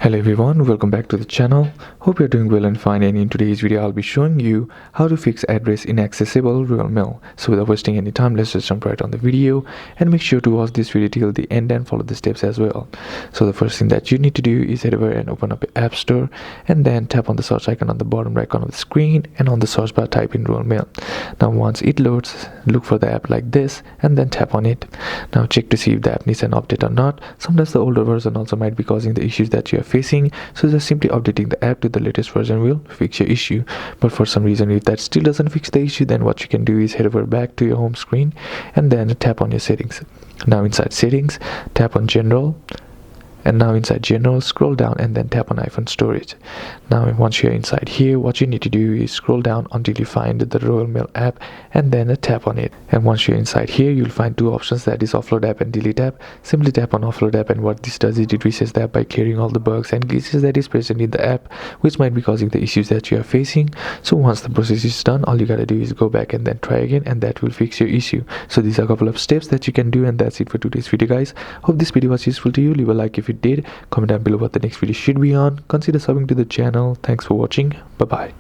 Hello everyone, welcome back to the channel. Hope you're doing well and fine, and in today's video I'll be showing you how to fix address inaccessible real mail. So without wasting any time, let's just jump right on the video and make sure to watch this video till the end and follow the steps as well. So the first thing that you need to do is head over and open up your app store and then tap on the search icon on the bottom right corner of the screen, and on the search bar type in real mail. Now once it loads, look for the app like this and then tap on it. Now check to see if the app needs an update or not. Sometimes the older version also might be causing the issues that you are facing, so just simply updating the app to the latest version will fix your issue. But for some reason, if that still doesn't fix the issue, then what you can do is head over back to your home screen and then tap on your settings. Now inside settings, tap on general, and now inside general, scroll down and then tap on iPhone storage. Now once you're inside here, what you need to do is scroll down until you find the Royal Mail app and then tap on it. And once you're inside here, you'll find two options, that is offload app and delete app. Simply tap on offload app, and what this does is it resets the app by clearing all the bugs and glitches that is present in the app, which might be causing the issues that you are facing. So once the process is done, all you gotta do is go back and then try again, and that will fix your issue. So these are a couple of steps that you can do, and that's it for today's video, guys. Hope this video was useful to you. Leave a like if it did, comment down below what the next video should be on, consider subbing to the channel. Thanks for watching. Bye bye.